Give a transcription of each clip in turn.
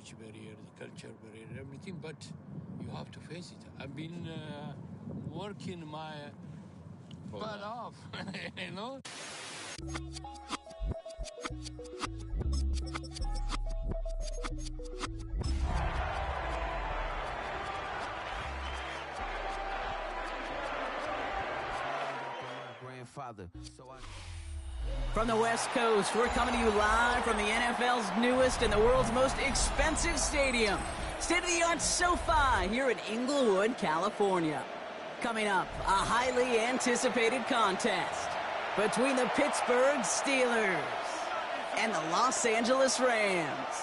language barrier, the culture barrier, everything, but you have to face it. I've been working my butt off, you know? From the West Coast, we're coming to you live from the NFL's newest and the world's most expensive stadium, state-of-the-art SoFi here in Inglewood, California. Coming up, a highly anticipated contest between the Pittsburgh Steelers and the Los Angeles Rams.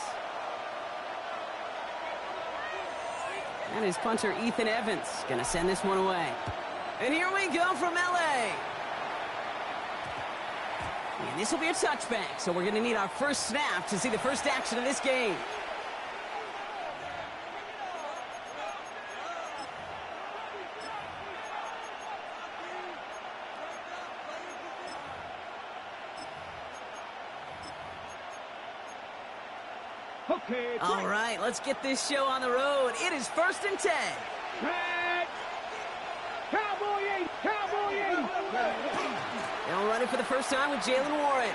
And his punter, Ethan Evans, gonna send this one away. And here we go from LA. And this will be a touchback, so we're going to need our first snap to see the first action of this game. Okay. All right, let's get this show on the road. It is 1st and 10. Cowboy 8! Cowboy 8! They'll run it for the first time with Jaylen Warren.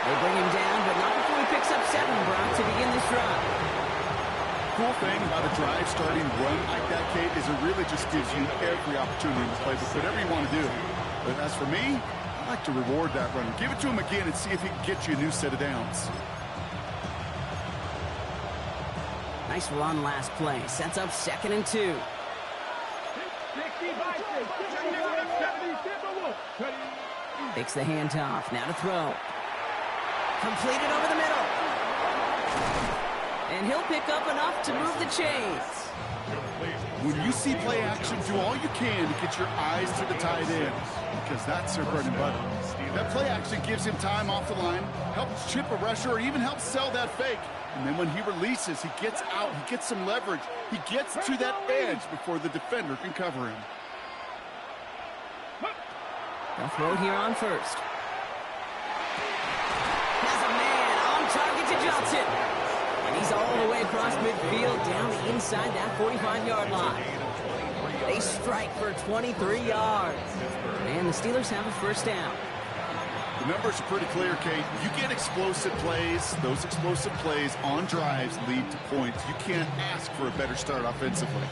They bring him down, but not before he picks up 7, Brock, to begin this drive. Cool thing about a drive starting run like that, Kate, is it really just gives you every opportunity to play with whatever you want to do. But as for me, I like to reward that runner. Give it to him again and see if he can get you a new set of downs. Nice run last play. Sets up 2nd and 2. Takes the handoff. Now to throw. Completed over the middle. And he'll pick up enough to move the chains. When you see play action, do all you can to get your eyes to the tight end, because that's their bread and butter. That play action gives him time off the line, helps chip a rusher, or even helps sell that fake. And then when he releases, he gets out, he gets some leverage. He gets to that edge before the defender can cover him. They'll throw here on first. Has a man on target to Johnson. And he's all the way across midfield down inside that 45-yard line. They strike for 23 yards. And the Steelers have a first down. The numbers are pretty clear, Kate. You get explosive plays. Those explosive plays on drives lead to points. You can't ask for a better start offensively.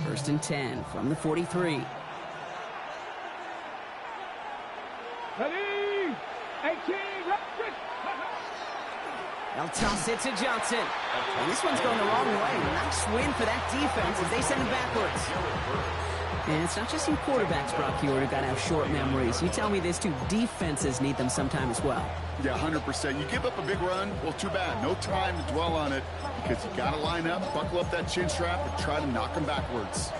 1st and 10 from the 43. Ready? 18. They'll toss it to Johnson. And this one's going the wrong way. Nice win for that defense as they send it backwards. And it's not just you quarterbacks, Brock, here who got to have short memories. You tell me this too, defenses need them sometime as well. Yeah, 100%. You give up a big run, well, too bad. No time to dwell on it, because you got to line up, buckle up that chin strap, and try to knock them backwards.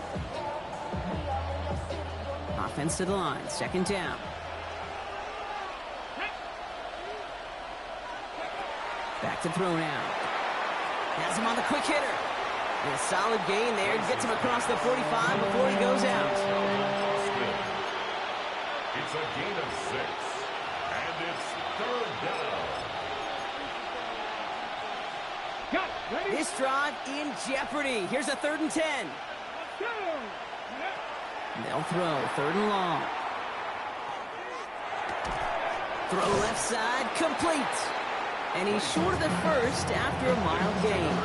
Offense to the line, 2nd down. Back to throw now. Has him on the quick hitter. And a solid gain there. Gets him across the 45 before he goes out. It's a gain of 6. And it's 3rd down. This drive in jeopardy. Here's a 3rd and 10. They'll throw 3rd and long. Throw left side, complete. And he's short of the first after a mild gain.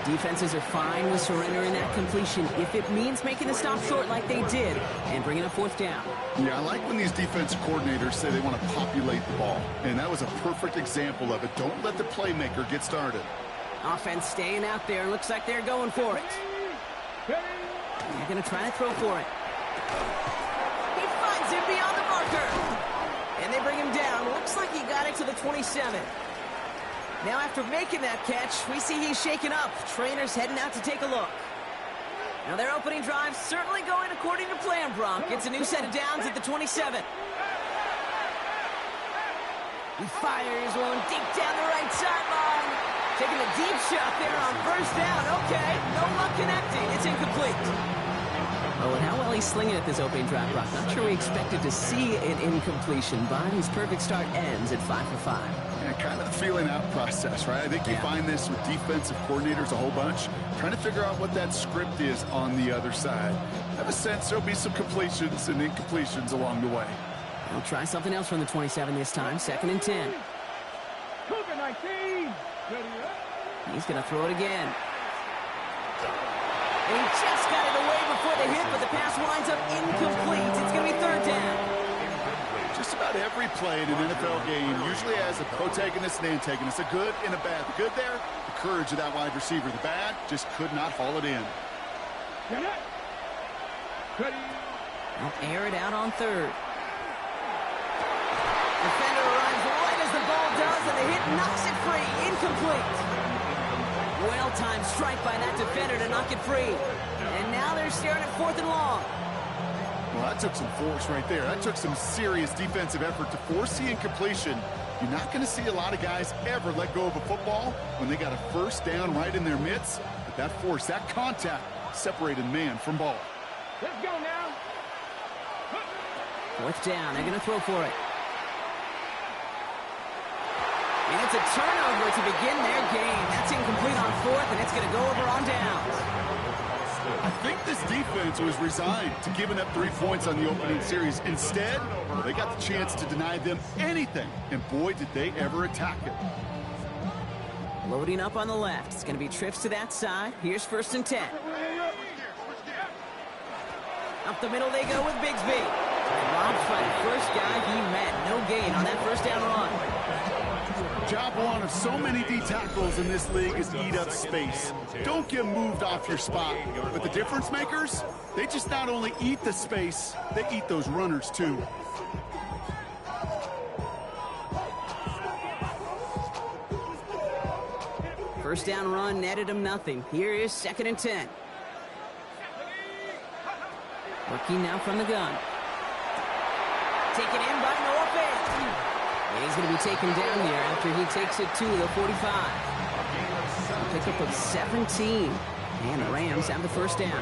Defenses are fine with surrendering that completion if it means making the stop short like they did and bringing a 4th down. Yeah, I like when these defensive coordinators say they want to populate the ball. And that was a perfect example of it. Don't let the playmaker get started. Offense staying out there. Looks like they're going for it. They're going to try to throw for it. He finds him beyond the marker. And they bring him down. Looks like he got it to the 27. Now after making that catch, we see he's shaken up. Trainer's heading out to take a look. Now their opening drive certainly going according to plan, Brock. It's a new set of downs at the 27. He fires one deep down the right sideline. Taking a deep shot there on 1st down. Okay, no luck connecting. It's incomplete. Oh, and how well he's slinging at this opening drive, Brock. Not sure we expected to see an incompletion, but his perfect start ends at 5 for 5. Yeah, kind of the feeling out process, right? I think you find this with defensive coordinators a whole bunch, trying to figure out what that script is on the other side. I have a sense there'll be some completions and incompletions along the way. We'll try something else from the 27 this time. 2nd and 10. Cougar 19. He's going to throw it again. And he just got it away before the hit, but the pass winds up incomplete. It's going to be 3rd down. Just about every play in an NFL game usually has a protagonist and antagonist, a good and a bad. The good there, the courage of that wide receiver. The bad, just could not haul it in. They'll air it out on 3rd. Defender arrives right as the ball does, and the hit knocks it free. Incomplete. Well-timed strike by that defender to knock it free. And now they're staring at 4th and long. Well, that took some force right there. That took some serious defensive effort to force the incompletion. You're not going to see a lot of guys ever let go of a football when they got a 1st down right in their midst. But that force, that contact, separated man from ball. Let's go now. 4th down. They're going to throw for it. And it's a turnover to begin their game. That's incomplete on 4th, and it's going to go over on downs. I think this defense was resigned to giving up 3 points on the opening series. Instead, they got the chance to deny them anything, and boy, did they ever attack it. Loading up on the left. It's going to be trips to that side. Here's 1st and 10. Up the middle they go with Bigsby. Rob's by the first guy he met. No gain on that 1st down run. Job one of so many D tackles in this league is eat up space. Don't get moved off your spot. But the difference makers, they just not only eat the space, they eat those runners too. First down run netted him nothing. Here is 2nd and 10. Working now from the gun. Taken in by Noah Fant. He's going to be taken down here after he takes it to the 45. Pick up of 17. And the Rams have the 1st down.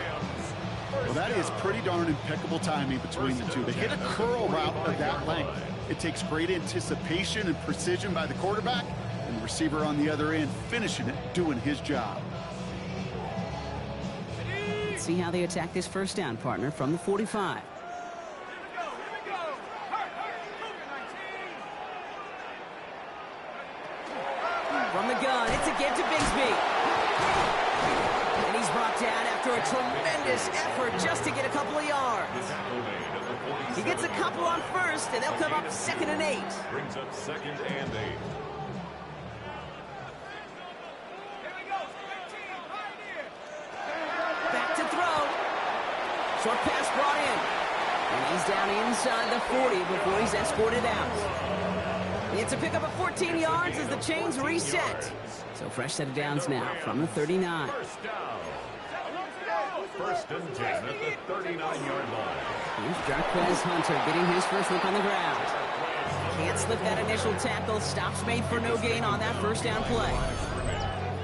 Well, that is pretty darn impeccable timing between the two. They hit a curl route of that length. It takes great anticipation and precision by the quarterback, and the receiver on the other end finishing it, doing his job. Let's see how they attack this 1st down, partner, from the 45. From the gun, it's a give to Bigsby. And he's brought down after a tremendous effort just to get a couple of yards. He gets a couple on 1st, and they'll come up 2nd and 8. Brings up 2nd and 8. Back to throw. Short pass brought in. And he's down inside the 40 before he's escorted out. It's a pickup of 14 yards as the chains reset. So fresh set of downs now from the 39. 1st down. 1st and 10 at the 39-yard line. Here's Jarquez Hunter getting his first look on the ground. Can't slip that initial tackle. Stops made for no gain on that 1st down play.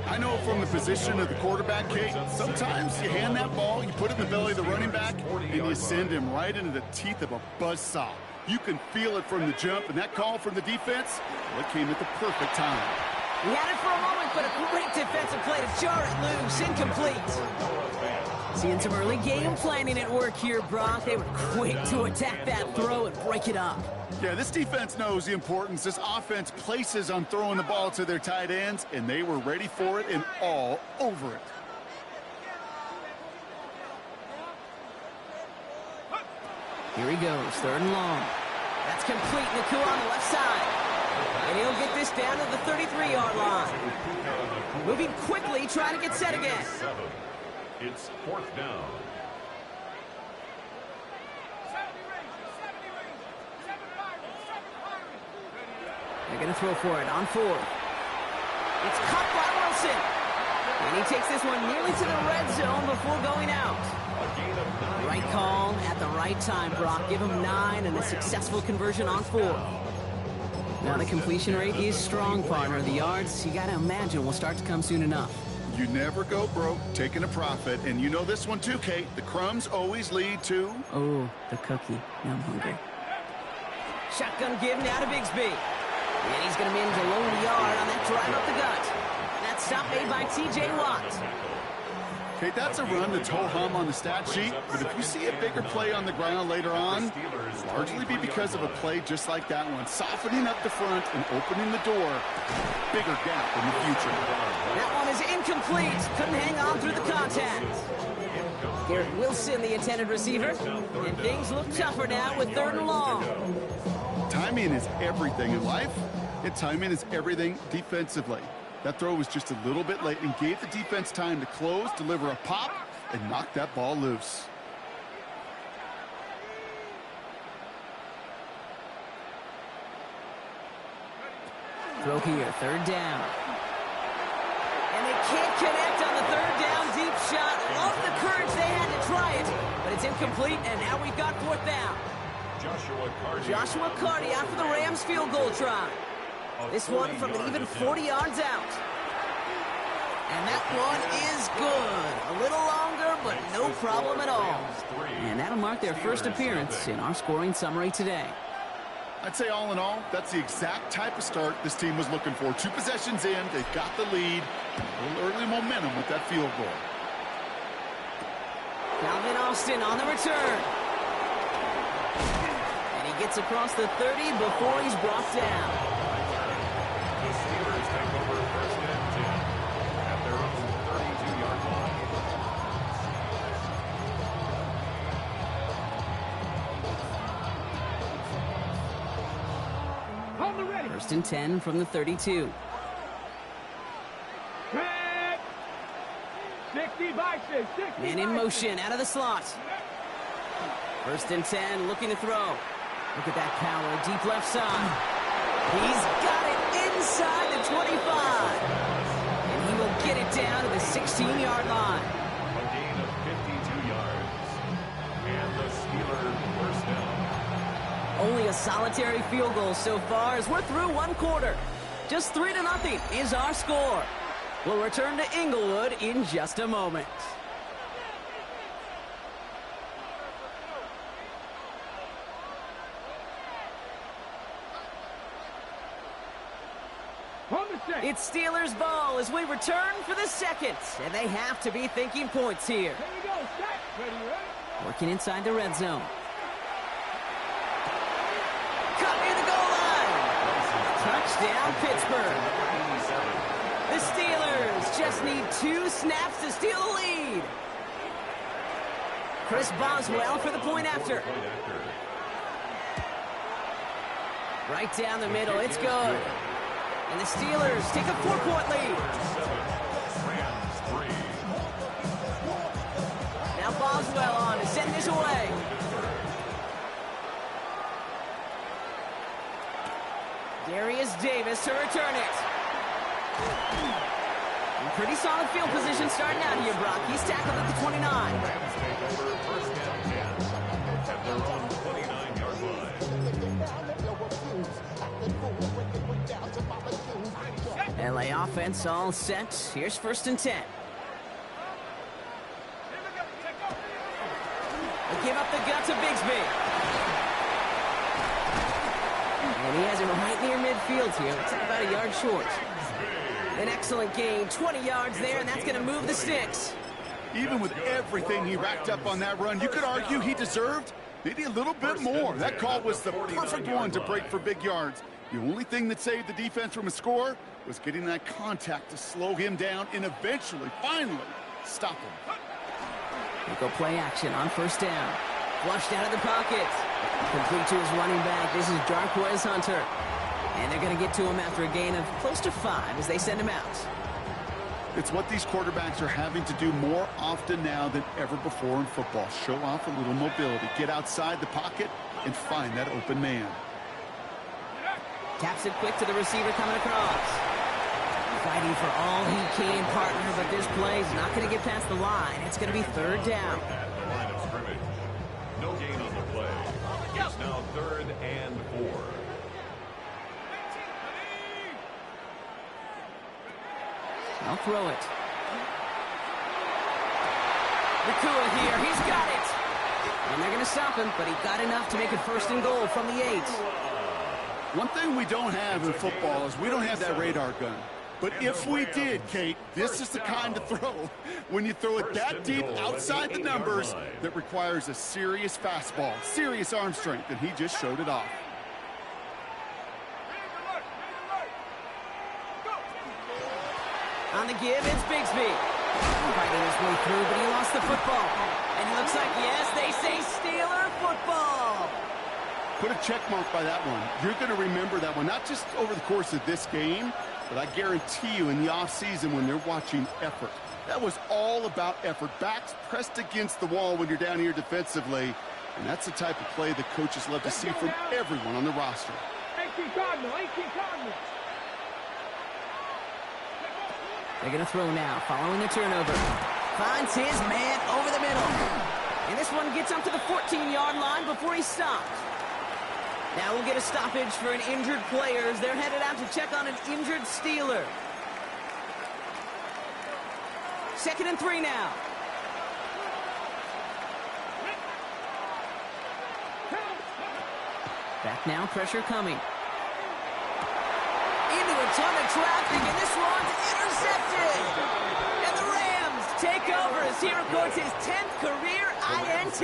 I know from the position of the quarterback, Kate, sometimes you hand that ball, you put it in the belly of the running back, and you send him right into the teeth of a buzzsaw. You can feel it from the jump, and that call from the defense, well, it came at the perfect time. He had it for a moment, but a great defensive play to jar it loose. Incomplete. Seeing some early game planning at work here, Brock. They were quick to attack that throw and break it up. Yeah, this defense knows the importance this offense places on throwing the ball to their tight ends, and they were ready for it and all over it. Here he goes, 3rd and long. That's complete. Nacua on the left side. And he'll get this down to the 33-yard line. Moving quickly, trying to get set again. It's 4th down. They're going to throw for it on 4th. It's caught by Wilson. And he takes this one nearly to the red zone before going out. Right call at the right time, Brock. Give him 9 and a successful conversion on 4th. Now the completion rate is strong, partner. The yards, you got to imagine, will start to come soon enough. You never go broke taking a profit. And you know this one too, Kate. The crumbs always lead to... Oh, the cookie. Now I'm hungry. Shotgun give now to Bigsby. And he's going to manage a lonely yard on that drive up the gut. And that stop made by T.J. Watt. Okay, that's a run that's ho-hum on the stat sheet, but if you see a bigger play on the ground later on, it'll largely be because of a play just like that one, softening up the front and opening the door. Bigger gap in the future. That one is incomplete. Couldn't hang on through the contact. Garrett Wilson, the intended receiver, and things look tougher now with 3rd and long. Timing is everything in life, and timing is everything defensively. That throw was just a little bit late and gave the defense time to close, deliver a pop, and knock that ball loose. Throw here, 3rd down. And they can't connect on the 3rd down deep shot. Love the courage they had to try it, but it's incomplete, and now we've got 4th down. Joshua Carty out for the Rams field goal try. This one from an even 40 yards out. And that one is good. A little longer, but no problem at all. And that'll mark their first appearance in our scoring summary today. I'd say all in all, that's the exact type of start this team was looking for. 2 possessions in, they've got the lead. A little early momentum with that field goal. Calvin Austin on the return. And he gets across the 30 before he's brought down. The Steelers take over 1st and 10 at their own 32-yard line. Hold the ready. 1st and 10 from the 32. Red. 60 boxes. 60 Man in motion out of the slot. 1st and 10, looking to throw. Look at that power, deep left side. He's got it inside the 25. And he will get it down to the 16-yard line. A gain of 52 yards. And the Steelers 1st down. Only a solitary field goal so far as we're through 1 quarter. Just 3-0 is our score. We'll return to Inglewood in just a moment. It's Steelers ball as we return for the 2nd, and they have to be thinking points here. Here we go. Set. Ready. Working inside the red zone. Cut near the goal line. Touchdown, Pittsburgh. The Steelers just need 2 snaps to steal the lead. Chris Boswell for the point after. Right down the middle. It's good. And the Steelers take a 4-point lead. Now Boswell on to send this away. Darius Davis to return it. And pretty solid field position starting out here, Brock. He's tackled at the 29. Rams take over 1st and 10 at their own 29-yard line. LA offense all set. Here's 1st and 10. They give up the gut to Bigsby. And he has it right near midfield here. Looks like about a yard short. An excellent gain. 20 yards there, and that's going to move the sticks. Even with everything he racked up on that run, you could argue he deserved maybe a little bit more. That call was the perfect one to break for big yards. The only thing that saved the defense from a score was getting that contact to slow him down and eventually, finally, stop him. They go play action on 1st down. Flushed out of the pocket. Complete to his running back. This is Jarquez Hunter. And they're going to get to him after a gain of close to 5 as they send him out. It's what these quarterbacks are having to do more often now than ever before in football. Show off a little mobility. Get outside the pocket and find that open man. Taps it quick to the receiver coming across. Fighting for all he can, partner, but this play is not going to get past the line. It's going to be 3rd down. At the line of scrimmage. No gain on the play. It's now 3rd and 4. I'll throw it. Nakua here. He's got it. And they're going to stop him, but he got enough to make it 1st and goal from the 8. One thing we don't have in football is we don't have that radar gun. But if we did, Kate, this is the kind of throw, when you throw it that deep outside the numbers, that requires a serious fastball, serious arm strength, and he just showed it off. On the give, it's Bigsby. Fighting his way through, but he lost the football. And he looks like, yes, they say Steeler football. Put a check mark by that one. You're going to remember that one, not just over the course of this game, but I guarantee you in the offseason when they're watching effort. That was all about effort. Backs pressed against the wall when you're down here defensively. And that's the type of play the coaches love to see from everyone on the roster. 18 Cardinal, 18 Cardinal. They're going to throw now, following the turnover. Finds his man over the middle. And this one gets up to the 14-yard line before he stopped. Now we'll get a stoppage for an injured player as they're headed out to check on an injured Steeler. 2nd and 3 now. Back now, pressure coming. Into a ton of traffic, and this one's intercepted. And the Rams take over as he records his 10th career INT.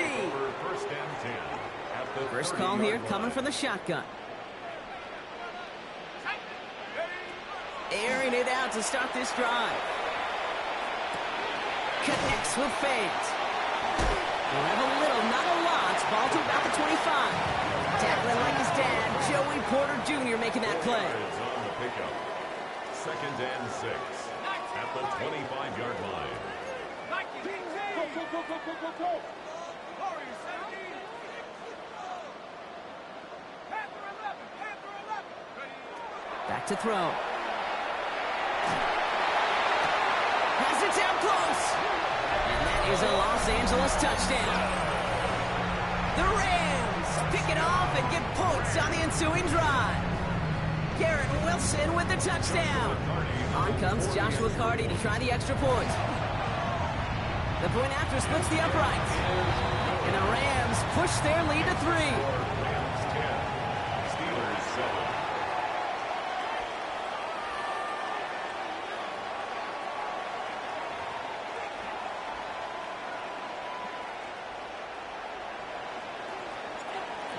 First call here coming from the shotgun. Airing it out to start this drive. Connects with fades. We'll have a little, not a lot. Ball to about the 25. Tackling like his dad, Joey Porter Jr. making that play. On the pickup. 2nd and 6 at the 25-yard line. Go. Back to throw. Has it down close. And that is a Los Angeles touchdown. The Rams pick it off and get points on the ensuing drive. Garrett Wilson with the touchdown. On comes Joshua Carty to try the extra point. The point after splits the uprights. And the Rams push their lead to 3. Rams 10, Steelers 7.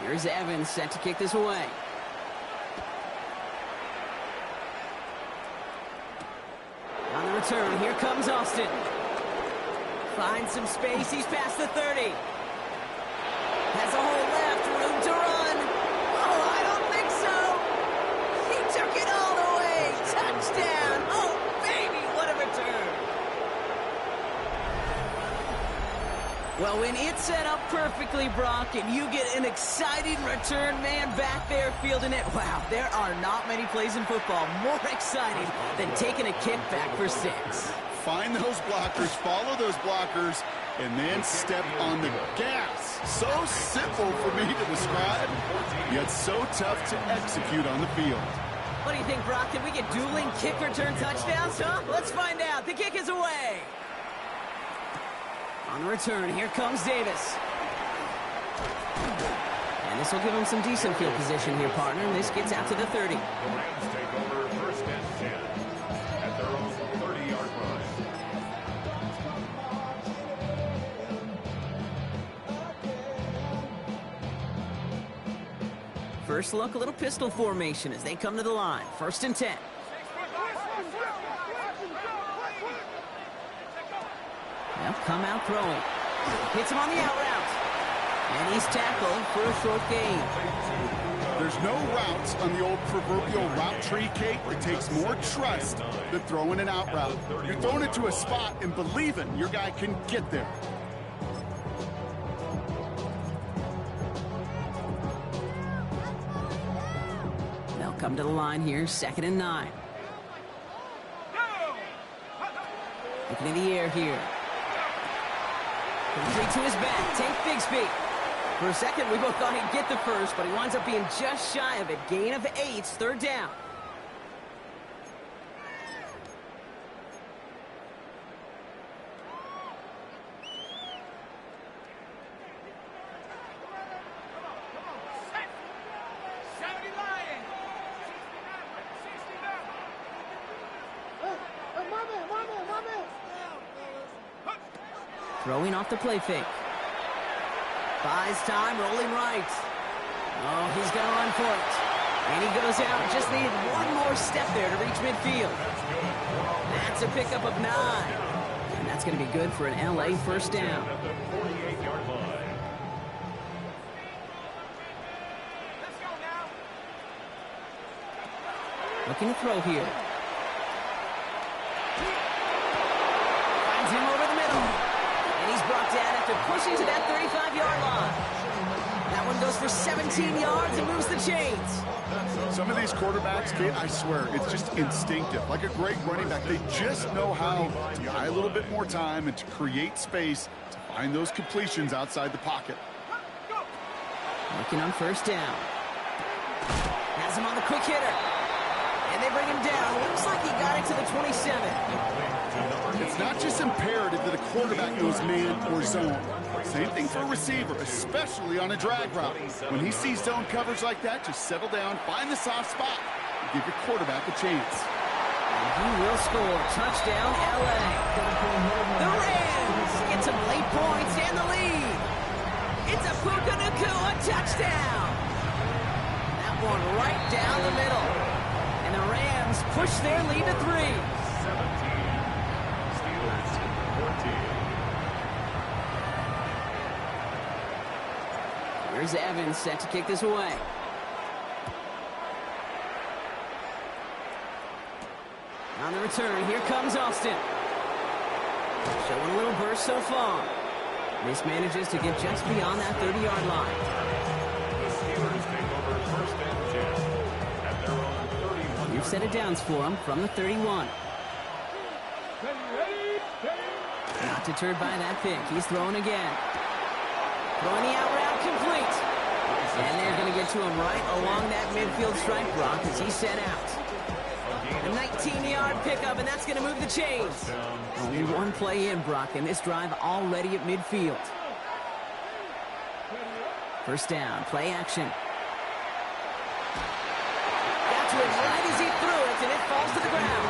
Here's Evans set to kick this away. On the return, here comes Austin. Finds some space, he's past the 30. Has a hole left, room to run. Oh, I don't think so. He took it all the way. Touchdown. Oh, baby, what a return. Well, when it's set up perfectly, Brock, and you get an exciting return man back there fielding it, wow, there are not many plays in football more exciting than taking a kick back for 6. Find those blockers, follow those blockers, and then step on the gas. So simple for me to describe, yet so tough to execute on the field. What do you think, Brock? Can we get dueling kick return touchdowns, huh? Let's find out. The kick is away. On the return, here comes Davis. And this will give him some decent field position here, partner. And this gets out to the 30. The Rams take over 1st and 10 at their own 30-yard line. First look, a little pistol formation as they come to the line. 1st and 10. Now come out throwing. Hits him on the out route. And he's tackled for a short gain. There's no routes on the old proverbial route tree, Kate. It takes more trust than throwing an out route. You're throwing it to a spot and believing your guy can get there. They'll come to the line here, 2nd and 9. Looking in the air here. Complete to his back, Tank Bigsby. For a second, we both thought he'd get the first, but he winds up being just shy of it. Gain of 8, 3rd down. Throwing off the play fake. Buys time, rolling right. Oh, he's going to run for it. And he goes out. Just needed one more step there to reach midfield. That's a pickup of 9. And that's going to be good for an LA first down. At the 48-yard line. Looking to throw here. Finds him over the middle. And he's brought down after pushing to that 35-yard line. That one goes for 17 yards and moves the chains. Some of these quarterbacks, Kate, I swear, it's just instinctive. Like a great running back, they just know how to buy a little bit more time and to create space to find those completions outside the pocket. Looking on first down. Has him on the quick hitter. And they bring him down. Looks like he got it to the 27. It's not just imperative that a quarterback knows man or zone. Same thing for a receiver, especially on a drag route. When he sees zone coverage like that, just settle down, find the soft spot, and give your quarterback a chance. And he will score. Touchdown, LA. The Rams get some late points and the lead. It's a Puka Nacua touchdown. That one right down the middle. And the Rams push their lead to 3. 17. Steelers 14. Here's Evans set to kick this away. On the return, here comes Austin. Showing a little burst so far. This manages to get just beyond that 30-yard line. The Steelers take over first and 10 at their own 31. You've set it downs for him from the 31. Not deterred by that pick. He's throwing again. Throwing the out route complete. And they're going to get to him right along that midfield stripe, Brock, as he's set out. A 19-yard pickup, and that's going to move the chains. Only one play in, Brock, and this drive already at midfield. First down, play action. Got to it right as he threw it, and it falls to the ground.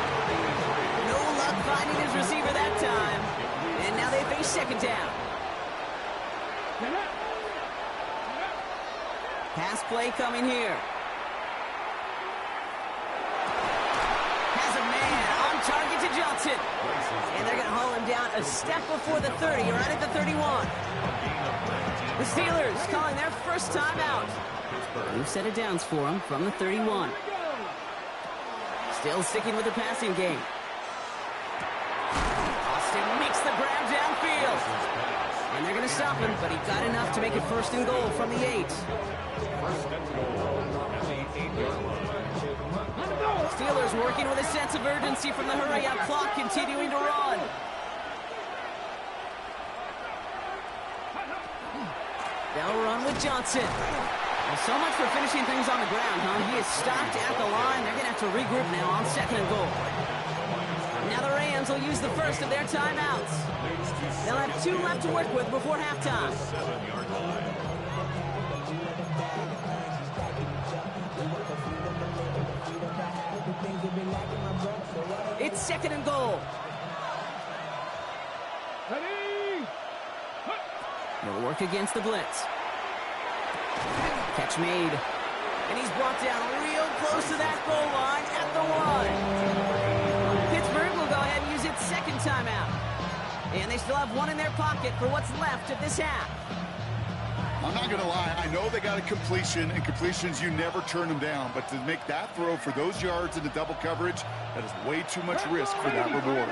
No luck finding his receiver that time. And now they face second down. Pass play coming here. Has a man on target to Johnson. And they're going to haul him down a step before the 30, right at the 31. The Steelers calling their first timeout. We've set it downs for him from the 31. Still sticking with the passing game. Austin makes the grab downfield. And they're going to stop him, but he got enough to make it first and goal from the 8. First and goal at the 8-yard line. Steelers working with a sense of urgency from the hurry-up clock, continuing to run. They'll run with Johnson. Well, so much for finishing things on the ground, huh? He is stopped at the line. They're going to have to regroup now on second and goal. Now the Rams will use the first of their timeouts. They'll have 2 left to work with before halftime. 7-yard line. It's second and goal. They'll work against the blitz. Catch made. And he's brought down real close to that goal line at the 1. Pittsburgh will go ahead and use its second timeout. And they still have 1 in their pocket for what's left of this half. I'm not going to lie. I know they got a completion, and completions, you never turn them down. But to make that throw for those yards into double coverage, that is way too much risk for that reward.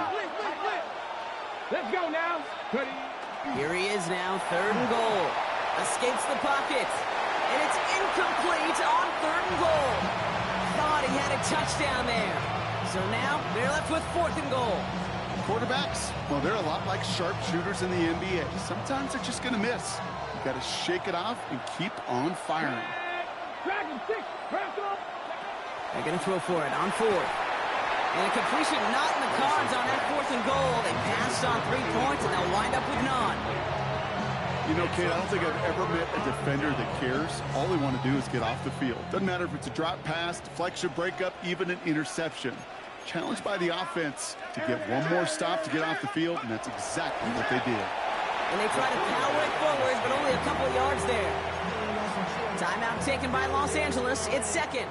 Let's go now. Here he is now, third and goal. Escapes the pocket. And it's incomplete on third and goal. Thought he had a touchdown there. So now they're left with fourth and goal. Quarterbacks, well, they're a lot like sharpshooters in the NBA. Sometimes they're just going to miss. You got to shake it off and keep on firing. Dragon 6, They're going to throw for it on fourth. And a completion not in the cards on that fourth and goal. They passed on 3 points, and they'll wind up with none. You know, Kate, I don't think I've ever met a defender that cares. All they want to do is get off the field. Doesn't matter if it's a drop pass, deflection, breakup, even an interception. Challenged by the offense to get one more stop to get off the field, and that's exactly what they did. And they try to power it forward, but only a couple yards there. Timeout taken by Los Angeles. It's second.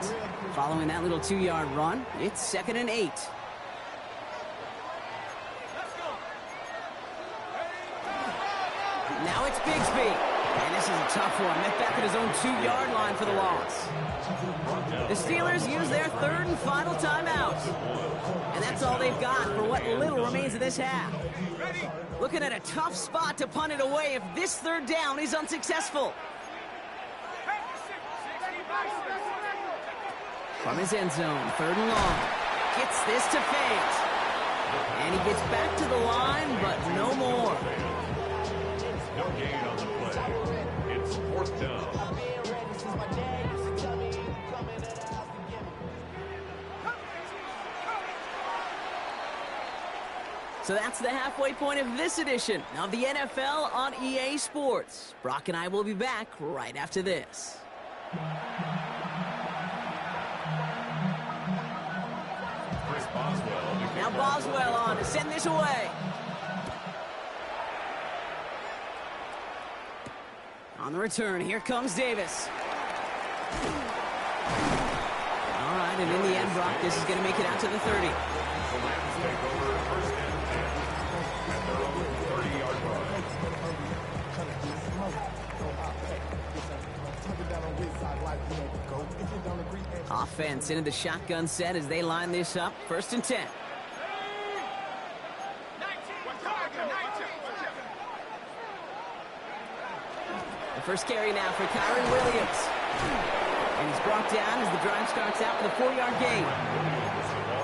Following that little 2-yard run, it's 2nd and 8. Now it's Bigsby. And this is a tough one. Met back at his own 2-yard line for the loss. The Steelers use their 3rd and final timeout. And that's all they've got for what little remains of this half. Looking at a tough spot to punt it away if this 3rd down is unsuccessful. From his end zone, 3rd and long. Gets this to Fant. And he gets back to the line, but no more. No gain on the play. It's 4th down. So that's the halfway point of this edition of the NFL on EA Sports. Brock and I will be back right after this. Chris Boswell. Now Boswell on to send this away. On the return, here comes Davis. All right, and in the end, Brock, this is going to make it out to the 30. The Rams take over 1st and 10 at their own 30-yard line. Offense into the shotgun set as they line this up. 1st and 10. The first carry now for Kyren Williams. And he's brought down as the drive starts out with a 4-yard gain.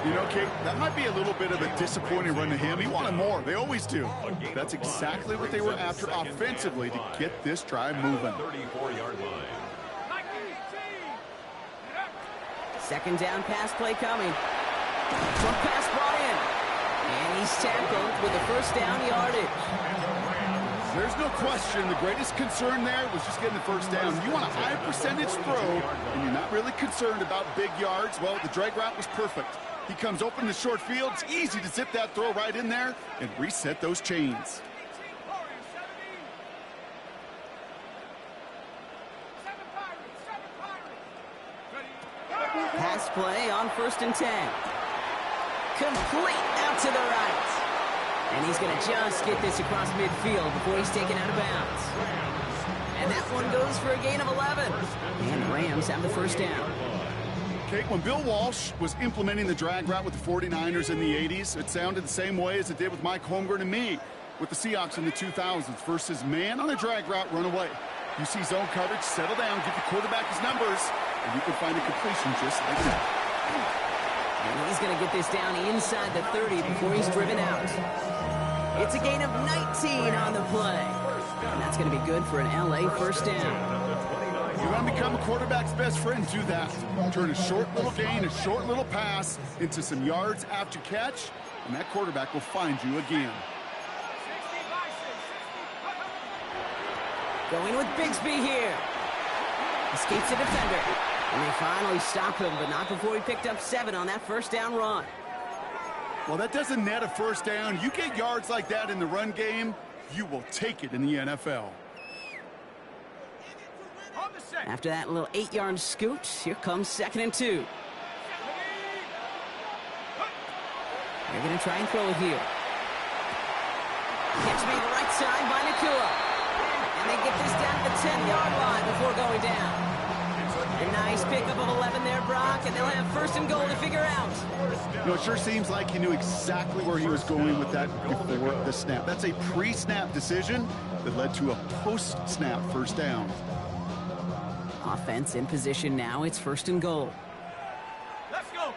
You know, Kate, that might be a little bit of a disappointing run to him. He wanted more. They always do. That's exactly what they were after offensively to get this drive moving. 34-yard line. 2nd down pass play coming. Short pass brought in. And he's tackled with the 1st down yardage. There's no question the greatest concern there was just getting the 1st down. You want a high percentage throw, and you're not really concerned about big yards. Well, the drag route was perfect. He comes open to short field. It's easy to zip that throw right in there and reset those chains. Pass play on 1st and 10. Complete out to the right. And he's going to just get this across midfield before he's taken out of bounds. And that one goes for a gain of 11. And the Rams have the 1st down. Kate, when Bill Walsh was implementing the drag route with the 49ers in the 80s, it sounded the same way as it did with Mike Holmgren and me with the Seahawks in the 2000s versus man on a drag route, run away. You see zone coverage, settle down, give the quarterback his numbers, and you can find a completion just like that. And he's going to get this down inside the 30 before he's driven out. It's a gain of 19 on the play. And that's going to be good for an LA 1st down. You want to become a quarterback's best friend, do that. Turn a short little gain, a short little pass into some yards after catch, and that quarterback will find you again. Going with Bigsby here. Escapes the defender. And they finally stop him, but not before he picked up 7 on that 1st down run. Well, that doesn't net a 1st down. You get yards like that in the run game, you will take it in the NFL. After that little 8-yard scoot, here comes 2nd and 2. They're going to try and throw it here. Catch me the right side by Nakua. And they get this down to the 10-yard line before going down. A nice pickup of 11 there, Brock, and they'll have 1st and goal to figure out. You know, it sure seems like he knew exactly where he was going with that before the snap. That's a pre-snap decision that led to a post-snap 1st down. Offense in position now. It's 1st and goal. Let's go.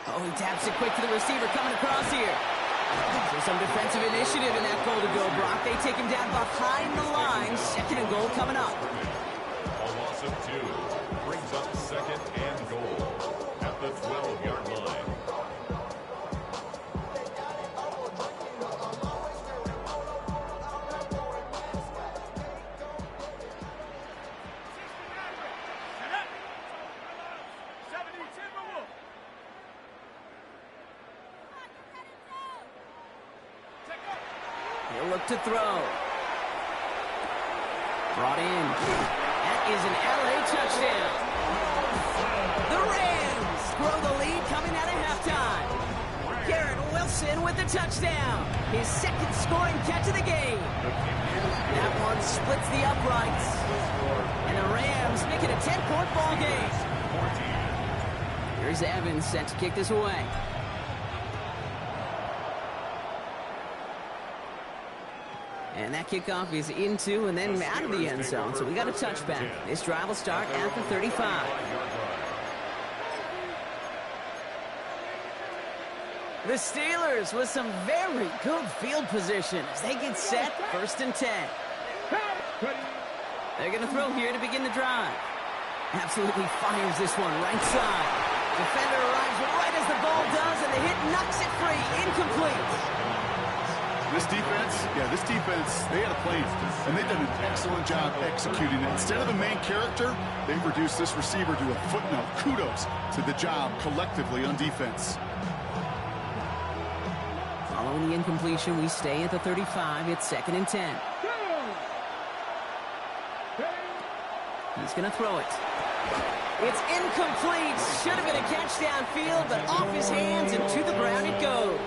Oh, he taps it quick to the receiver coming across here. So some defensive initiative in that goal to go, Brock. They take him down behind the line. 2nd and goal coming up. A loss of 2 brings up 2nd and goal at the 12-yard line. to throw. Brought in. That is an LA touchdown. The Rams grow the lead coming out of halftime. Garrett Wilson with the touchdown. His second scoring catch of the game. That one splits the uprights. And the Rams make it a 10-point ball game. Here's Evans set to kick this away. And that kickoff is into and then out of the end zone. So we got a touchback. This drive will start at the 35. The Steelers with some very good field position as they get set, 1st and 10. They're going to throw here to begin the drive. Absolutely fires this one right side. Defender arrives right as the ball does, and the hit knocks it free. Incomplete. This defense, they had a plan, and they've done an excellent job executing it. Instead of a main character, they've reduced this receiver to a footnote. Kudos to the job collectively on defense. Following the incompletion, we stay at the 35. It's 2nd and 10. He's going to throw it. It's incomplete. Should have been a catch downfield, but off his hands and to the ground it goes.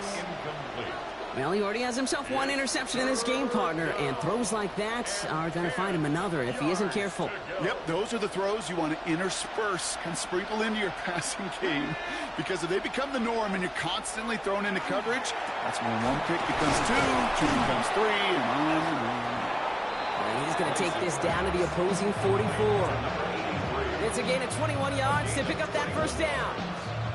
Well, he already has himself one interception in this game, partner, and throws like that are going to find him another if he isn't careful. Yep, those are the throws you want to intersperse and sprinkle into your passing game, because if they become the norm and you're constantly thrown into coverage, that's when one pick becomes two becomes three, and on and on. And he's going to take this down to the opposing 44. It's a gain of 21 yards to pick up that first down.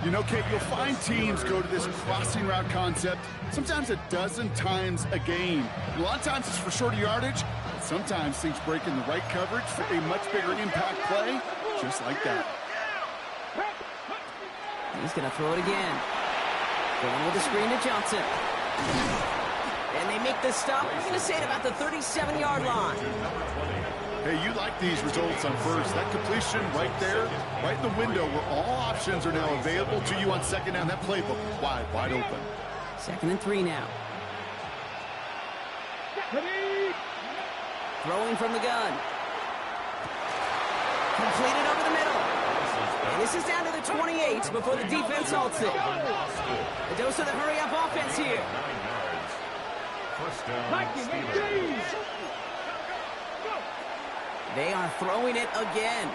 You know, Kate, you'll find teams go to this crossing route concept sometimes a dozen times a game. A lot of times it's for shorter yardage, but sometimes things break in the right coverage for a much bigger impact play, just like that. He's going to throw it again. Going with the screen to Johnson. And they make the stop. I'm going to say it about the 37-yard line. Hey, you like these results on first. That completion right there, right in the window where all options are now available to you on second down. That playbook wide open. 2nd and 3 now. Throwing from the gun. Completed over the middle. And this is down to the 28 before the defense halts it. A dose of the hurry-up offense here. First down, Steelers. They are throwing it again.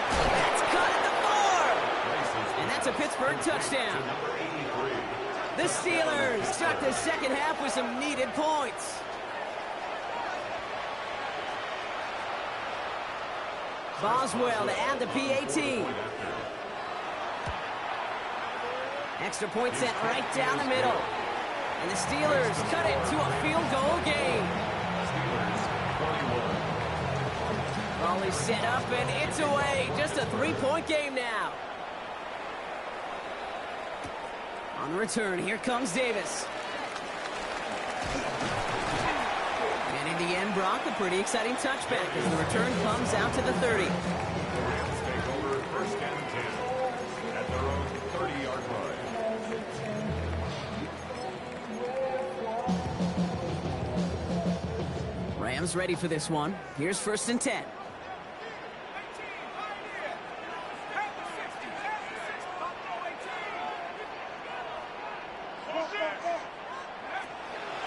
That's cut at the 4. And that's a Pittsburgh touchdown. The Steelers start the second half with some needed points. Boswell to add the PAT. Extra point sent right down the middle. And the Steelers cut it to a field goal game. Ball is set up and it's away. Just a 3-point game now. On the return, here comes Davis. And in the end, Brock, a pretty exciting touchback as the return comes out to the 30. Rams take over 1st and 10 at their own 30-yard line. Rams ready for this one. Here's 1st and 10.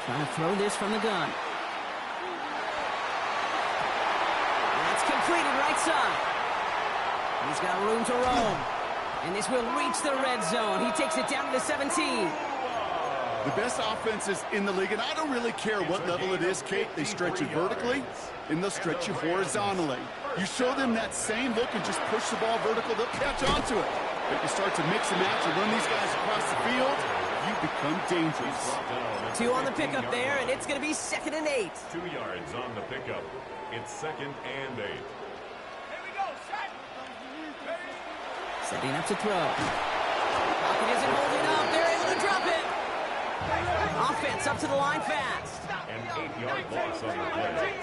Trying to throw this from the gun. That's completed right side. He's got room to roam. And this will reach the red zone. He takes it down to the 17. The best offenses in the league, and I don't really care what level it is, Kate, they stretch it vertically, and they'll stretch you horizontally. You show them that same look and just push the ball vertical, they'll catch onto it. But you start to mix and match and run these guys across the field, you become dangerous. 2 on the pickup there, and it's going to be 2nd and 8. 2 yards on the pickup. It's 2nd and 8. Setting up to throw. Pocket isn't holding up. They're able to drop it. Offense up to the line fast. An 8-yard loss on the play.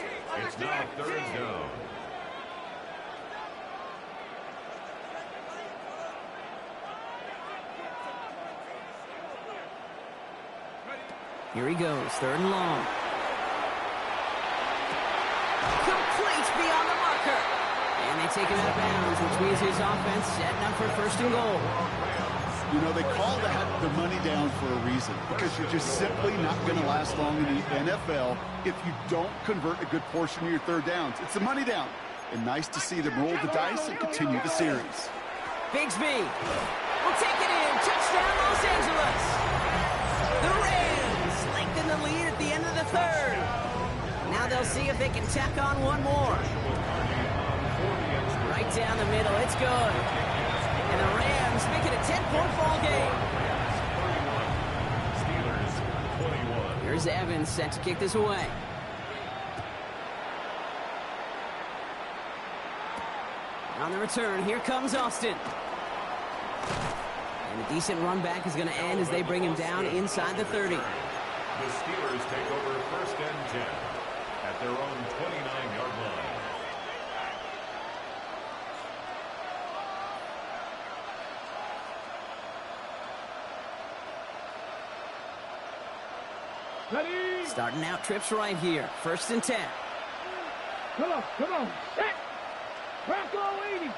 It's now 3rd down. Here he goes, 3rd and long. Complete beyond the marker. And they take him out of bounds, which means his offense setting up for 1st and goal. You know, they call that the money down for a reason, because you're just simply not going to last long in the NFL if you don't convert a good portion of your 3rd downs. It's the money down. And nice to see them roll the dice and continue the series. Bigsby will take it in. Touchdown, Los Angeles. The Rams lengthen the lead at the end of the 3rd. Now they'll see if they can tack on one more. Right down the middle. It's good. And the Rams make it a 10-point ball game. Steelers 21. Here's Evans set to kick this away. On the return, here comes Austin. And a decent run back is going to end as they bring him down inside the 30. The Steelers take over 1st and 10 at their own 29-yard line. Ready? Starting out trips right here. 1st and 10. Come on. Set. Bronco 80.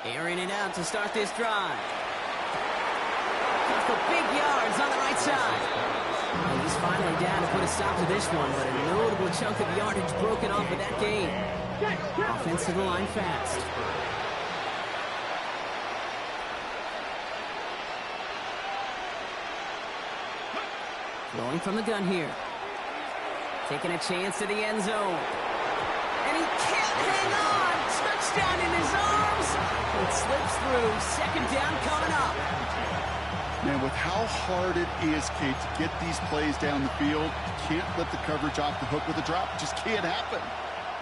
Airing it out to start this drive. Couple big yards on the right side. And he's finally down to put a stop to this one, but a notable chunk of yardage broken off of that game. Offense to the line fast. Throwing from the gun here. Taking a chance to the end zone. And he can't hang on. Touchdown in his arms. It slips through. 2nd down coming up. Man, with how hard it is, Kate, to get these plays down the field, you can't let the coverage off the hook with a drop. It just can't happen.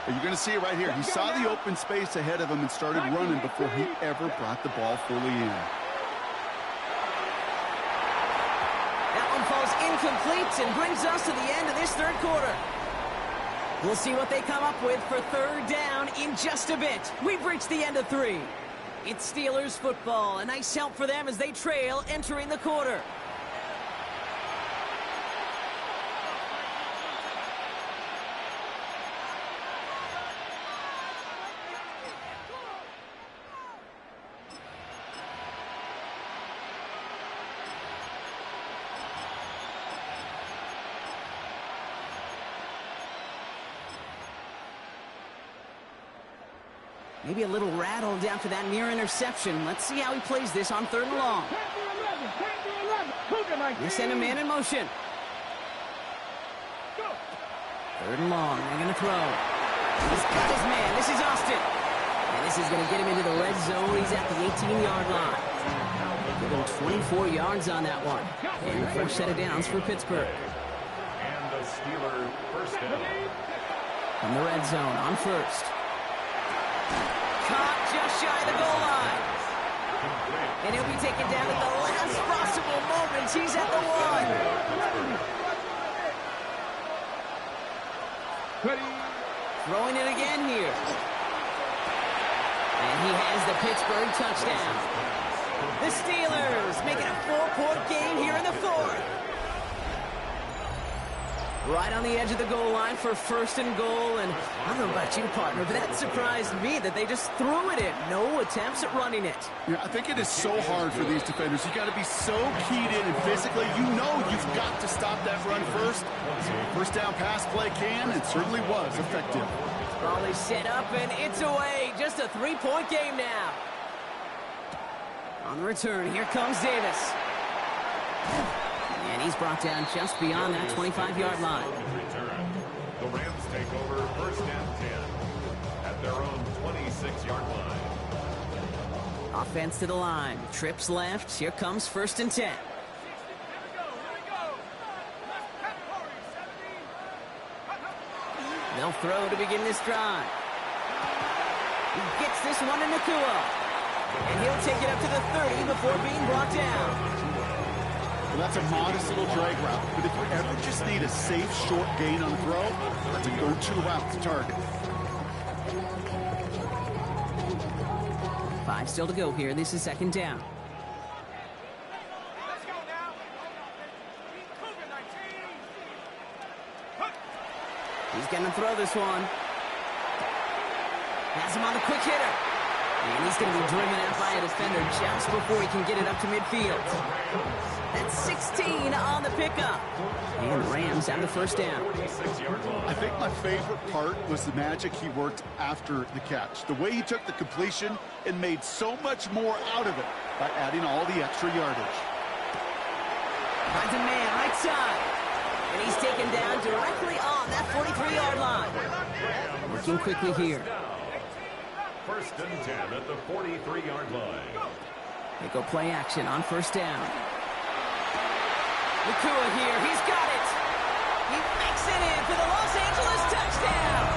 But you're going to see it right here. He saw the open space ahead of him and started running before he ever brought the ball fully in. That one falls incomplete and brings us to the end of this 3rd quarter. We'll see what they come up with for 3rd down in just a bit. We've reached the end of 3. It's Steelers football. A nice help for them as they trail entering the quarter. Maybe a little rattled after that near interception. Let's see how he plays this on 3rd and long. They send a man in motion. 3rd and long. They're going to throw. He's got his man. This is Austin. And this is going to get him into the red zone. He's at the 18-yard line. Give him 24 yards on that one. And the first set of downs for Pittsburgh. And the Steeler 1st down. From the red zone on 1st. Caught just shy of the goal line. And he'll be taken down at the last possible moment. He's at the 1. Throwing it again here. And he has the Pittsburgh touchdown. The Steelers making a 4-point game here in the 4th. Right on the edge of the goal line for 1st and goal. And I don't know about you, partner, but that surprised me that they just threw it in. No attempts at running it. Yeah, I think it is so hard for these defenders. You got to be so keyed in and physically. You know you've got to stop that run first. So 1st down pass play can, and certainly was effective. Ball is set up, and it's away. Just a 3-point game now. On the return, here comes Davis. And he's brought down just beyond that 25-yard line. Return. The Rams take over 1st and 10 at their own 26-yard line. Offense to the line. Trips left. Here comes 1st and 10. They'll throw to begin this drive. He gets this one in Nacua. And he'll take it up to the 30 before being brought down. Well, that's a modest little drag route, but if you ever just need a safe, short gain on the throw, that's a go-to route to target. 5 still to go here. This is 2nd down. Let's go now. Cougar 19. He's going to throw this one. Has him on the quick hitter. And he's going to be driven out by a defender just before he can get it up to midfield. That's 16 on the pickup. And the Rams have the first down. I think my favorite part was the magic he worked after the catch. The way he took the completion and made so much more out of it by adding all the extra yardage. Finds a man right side. And he's taken down directly on that 43-yard line. Working quickly here. First and 10 at the 43-yard line. They go play action on first down. Nakua here. He's got it. He makes it in for the Los Angeles touchdown.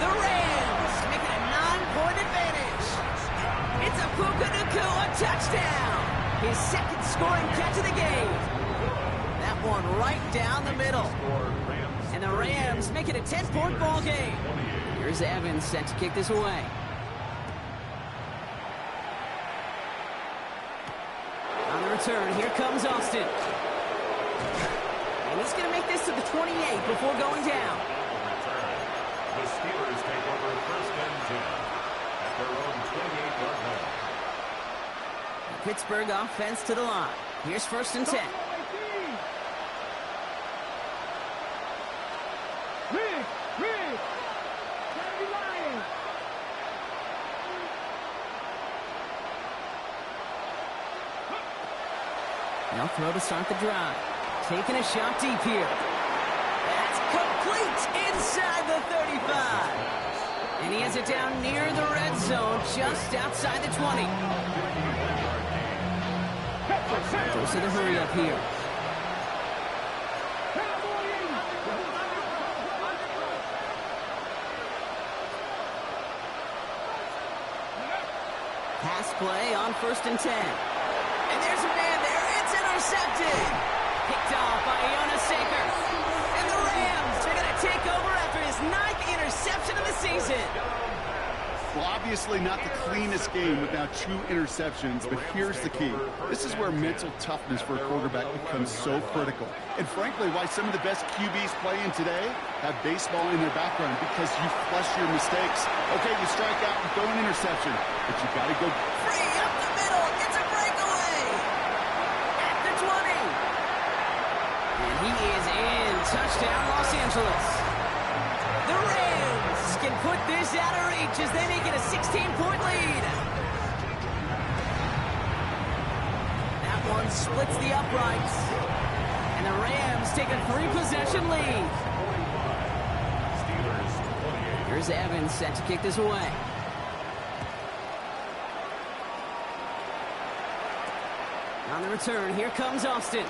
The Rams make it a 9-point advantage. It's a Puka Nakua touchdown. His second scoring catch of the game. That one right down the middle. And the Rams make it a 10-point ball game. Here's Evans set to kick this away. On the return, here comes Austin. And he's going to make this to the 28 before going down. The Steelers take over first and 10 at their own 28-yard line. The Pittsburgh offense to the line. Here's first and 10. They'll throw to start the drive. Taking a shot deep here. That's complete inside the 35. And he has it down near the red zone, just outside the 20. Goes to the hurry up here. Pass play on first and 10. And there's a man there. It's intercepted. Picked off by Iona Saker. And the Rams are going to take over after his 9th interception of the season. Well, obviously not the cleanest game with now 2 interceptions, but here's the key. This is where mental toughness for a quarterback becomes so critical. And frankly, why some of the best QBs playing today have baseball in their background, because you flush your mistakes. Okay, you strike out and throw an interception, but you got to go free up the middle. It's a breakaway. At the 20. And he is in. Touchdown, Los Angeles. The Rams can put this out of reach as they make it a 16-point lead. That one splits the uprights. And the Rams take a 3-possession lead. Here's Evans set to kick this away. On the return, here comes Austin.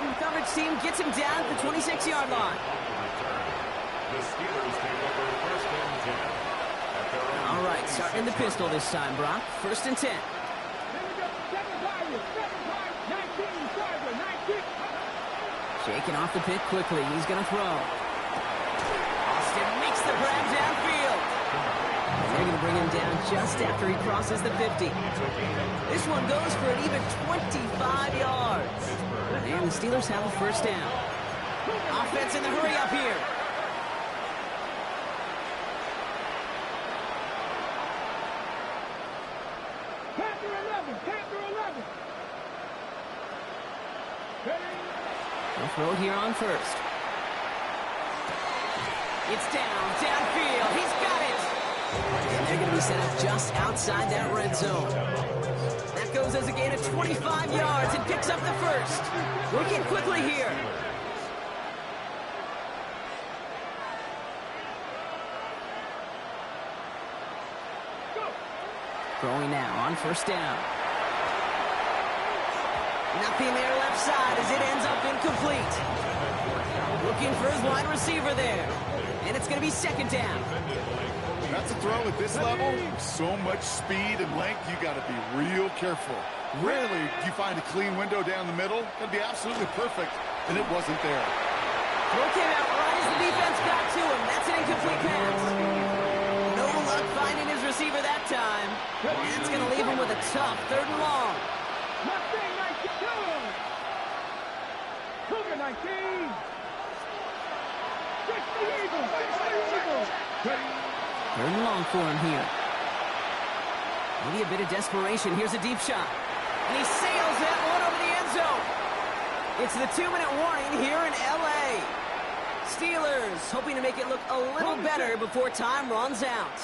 The coverage team gets him down at the 26-yard line. The Steelers take over first and 10 at their own. All right, starting the pistol this time, Brock. First and 10. Shaking off the pick quickly. He's going to throw. Austin makes the grab downfield. And they're going to bring him down just after he crosses the 50. This one goes for an even 25 yards. And the Steelers have a first down. Offense in the hurry up here. They'll throw it here on first. It's downfield. He's got it. And they're going to be set up just outside that red zone. That goes as a gain of 25 yards and picks up the first. Working quickly here. Throwing now on first down. Nothing there left side as it ends up incomplete. Looking for his wide receiver there. And it's going to be second down. That's a throw at this level. So much speed and length, you got to be real careful. Rarely do you find a clean window down the middle. That'd be absolutely perfect, and it wasn't there. Throw came out right as the defense got to him. That's an incomplete pass. No luck finding his receiver that time. And it's going to leave him with a tough 3rd and long. Number 19. Fix the Eagle. Fix the Eagle. Third and long for him here. Maybe a bit of desperation. Here's a deep shot. And he sails that one over the end zone. It's the 2-minute warning here in L.A. Steelers hoping to make it look a little better before time runs out.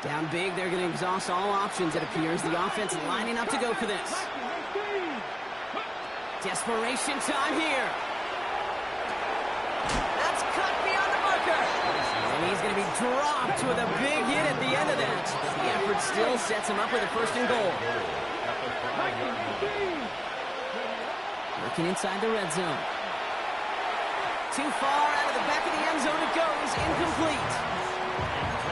Down big, they're going to exhaust all options, it appears. The offense lining up to go for this. Desperation time here. That's cut beyond the marker. And he's going to be dropped with a big hit at the end of that. The effort still sets him up with a first and goal. Working inside the red zone. Too far out of the back of the end zone it goes. Incomplete.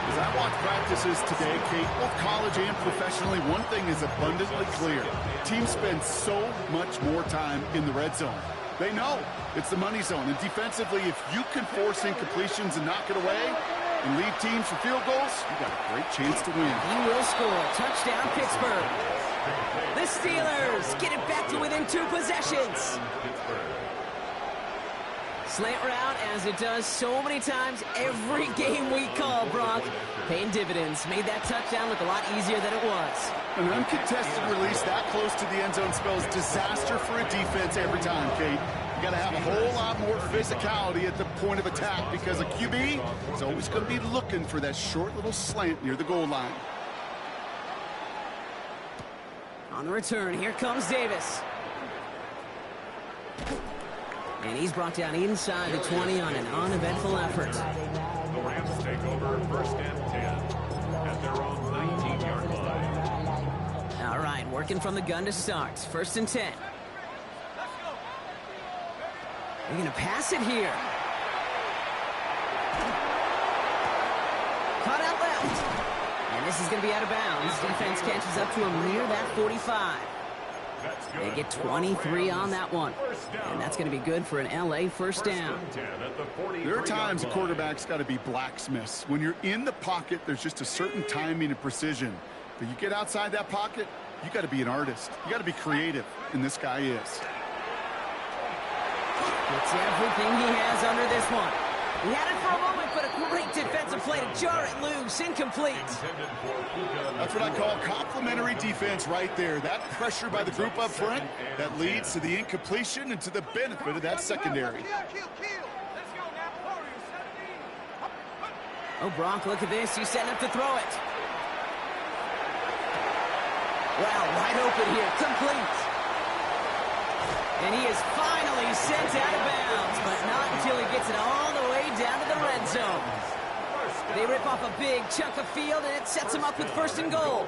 As I watch practices today, Kate, both college and professionally, one thing is abundantly clear. Teams spend so much more time in the red zone. They know it's the money zone. And defensively, if you can force incompletions and knock it away and lead teams for field goals, you got a great chance to win. He will score. Touchdown, Pittsburgh. The Steelers get it back to within 2 possessions. Slant route, as it does so many times every game we call, Brock. Paying dividends. Made that touchdown look a lot easier than it was. An uncontested release that close to the end zone spells disaster for a defense every time, Kate. You got to have a whole lot more physicality at the point of attack because a QB is always going to be looking for that short little slant near the goal line. On the return, here comes Davis. And he's brought down inside the 20 on an uneventful effort. The Rams take over first and 10 at their own 19-yard line. All right, working from the gun to start. First and 10. They're going to pass it here. Cut out left. And this is going to be out of bounds. Defense catches up to him near that 45. They get 23 on that one. And that's going to be good for an L.A. first down. There are times a quarterback's got to be blacksmiths. When you're in the pocket, there's just a certain timing and precision. But you get outside that pocket, you got to be an artist. You got to be creative, and this guy is. It's everything he has under this one. He had it for a moment, but a great defensive play to jar it loose. Incomplete. That's what I call complimentary defense right there. That pressure by the group up front, that leads to the incompletion and to the benefit of that secondary. Oh, Brock, look at this. He's setting up to throw it. Wow, wide open here. Complete. And he is finally sent out of bounds, but not until he gets it all the way down to the red zone. They rip off a big chunk of field, and it sets him up with first and goal.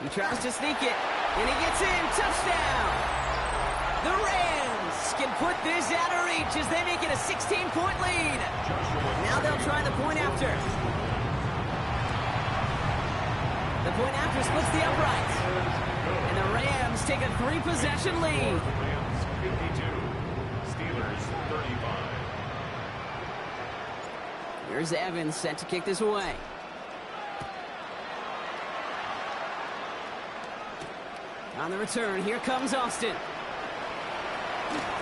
He tries to sneak it, and he gets in. Touchdown! The Rams can put this out of reach as they make it a 16-point lead. Now they'll try the point after. The point after splits the uprights. And the Rams take a 3-possession lead. Rams 52, Steelers 35. Here's Evans set to kick this away. On the return, here comes Austin.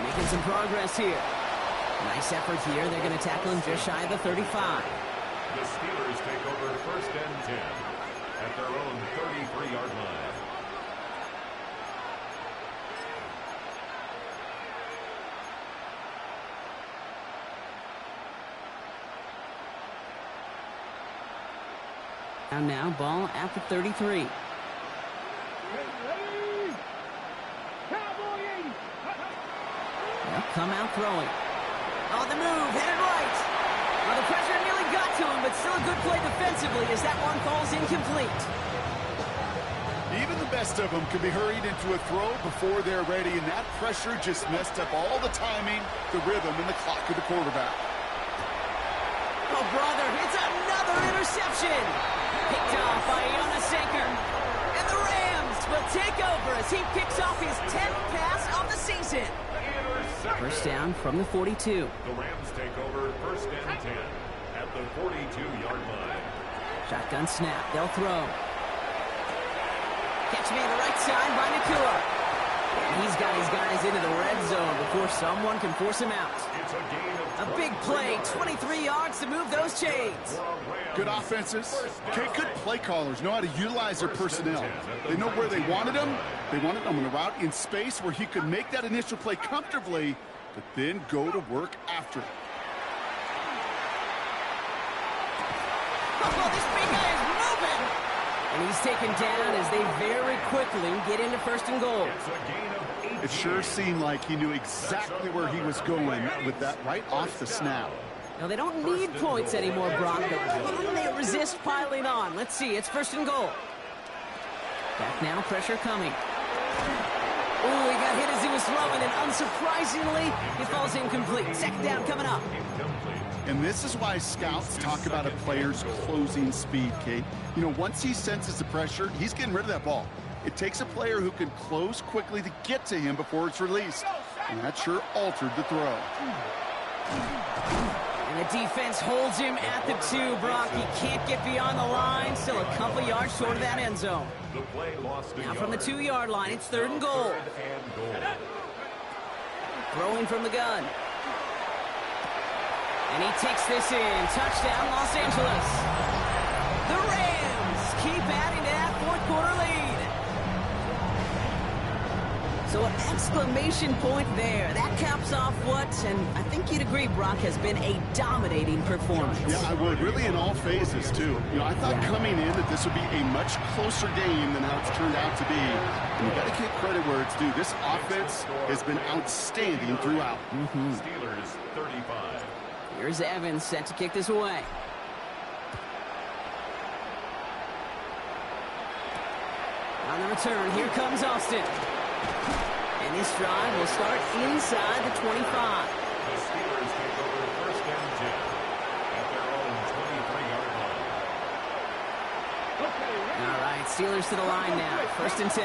Making some progress here. Nice effort here. They're going to tackle him just shy of the 35. The Steelers take over first and 10 at their own 33-yard line. And now ball at the 33. They'll come out throwing. On the move, headed right. Well, the pressure nearly got to him, but still a good play defensively as that one falls incomplete. Even the best of them can be hurried into a throw before they're ready, and that pressure just messed up all the timing, the rhythm, and the clock of the quarterback. Oh, brother, it's another interception. Picked off by Jonas Sanker. And the Rams will take over as he picks off his 10th pass of the season. First down from the 42. The Rams take over first and 10 at the 42-yard line. Shotgun snap. They'll throw. Catch me in the right side by Nakua. And he's got his guys into the red zone before someone can force him out. It's a gain of A big play, 23 yards to move those chains. Good offenses. Okay, good play callers know how to utilize their personnel. They know where they wanted him. They wanted him on a route in space where he could make that initial play comfortably, but then go to work after it. Oh, this big guy is moving. And he's taken down as they very quickly get into 1st and goal. It's a gain of 8 It sure seemed like he knew exactly where he was going with that right off the snap. Now, they don't need points anymore, Brock, but can they resist piling on? Let's see. It's 1st and goal. Back now, pressure coming. Oh, he got hit as he was throwing, and unsurprisingly, he falls incomplete. 2nd down coming up. And this is why scouts talk about a player's closing speed, Kate. You know, once he senses the pressure, he's getting rid of that ball. It takes a player who can close quickly to get to him before it's released. And that sure altered the throw. And the defense holds him at the 2, Brock. He can't get beyond the line. Still a couple yards short of that end zone. The play lost a Now from the yard. 2-yard line, it's 3rd and goal. 3rd and goal. Throwing from the gun. And he takes this in. Touchdown, Los Angeles. The Rams keep adding to that 4th quarter lead. So an exclamation point there. That caps off what, and I think you'd agree, Brock, has been a dominating performance. Yeah, I would. Really in all phases, too. You know, I thought coming in that this would be a much closer game than how it's turned out to be. And you got to give credit where it's due. This offense has been outstanding throughout. Steelers 35. Here's Evans set to kick this away. On the return, here comes Austin. And this drive will start inside the 25. The Steelers take over 1st and 10 at their own 23-yard line. All right, Steelers to the line now. 1st and 10.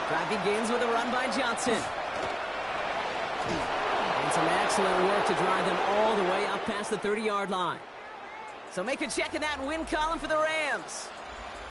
Drive begins with a run by Johnson. And some excellent work to drive them all the way up past the 30-yard line. So make a check in that win column for the Rams.